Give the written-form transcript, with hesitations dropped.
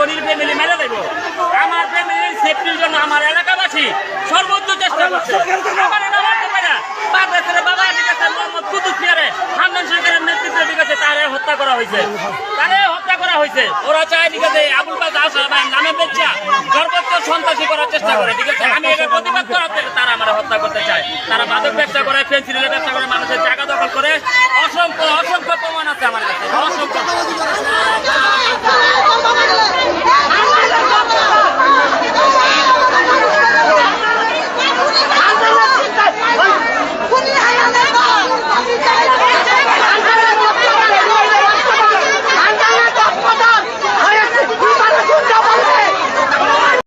ওর family মেরে দেবো। আমার ফ্যামিলির সেফটির জন্য আমার এলাকাবাসী সর্বোচ্চ চেষ্টা করছে। আমার এটা মারতে পারে না। বাংলাদেশের বাবা ঠিক আছে, মোহাম্মদ কুদ্দুস মিয়ারে হান্নান সরকারের নেতৃত্বে ঠিক আছে তারে হত্যা করা হয়েছে। ওরা চায় ঠিক আছে আবুল বাজার ভাই নামে বেচা সর্বোচ্চ সন্ত্রাসী করার চেষ্টা করে। ঠিক আছে, আমি এটা প্রতিবাদ করাতে তারা আমার হত্যা করতে চায়। তারা মাদক ব্যবসা করে, পেন্সিলের ব্যবসা করে, মানুষের জায়গা দখল করে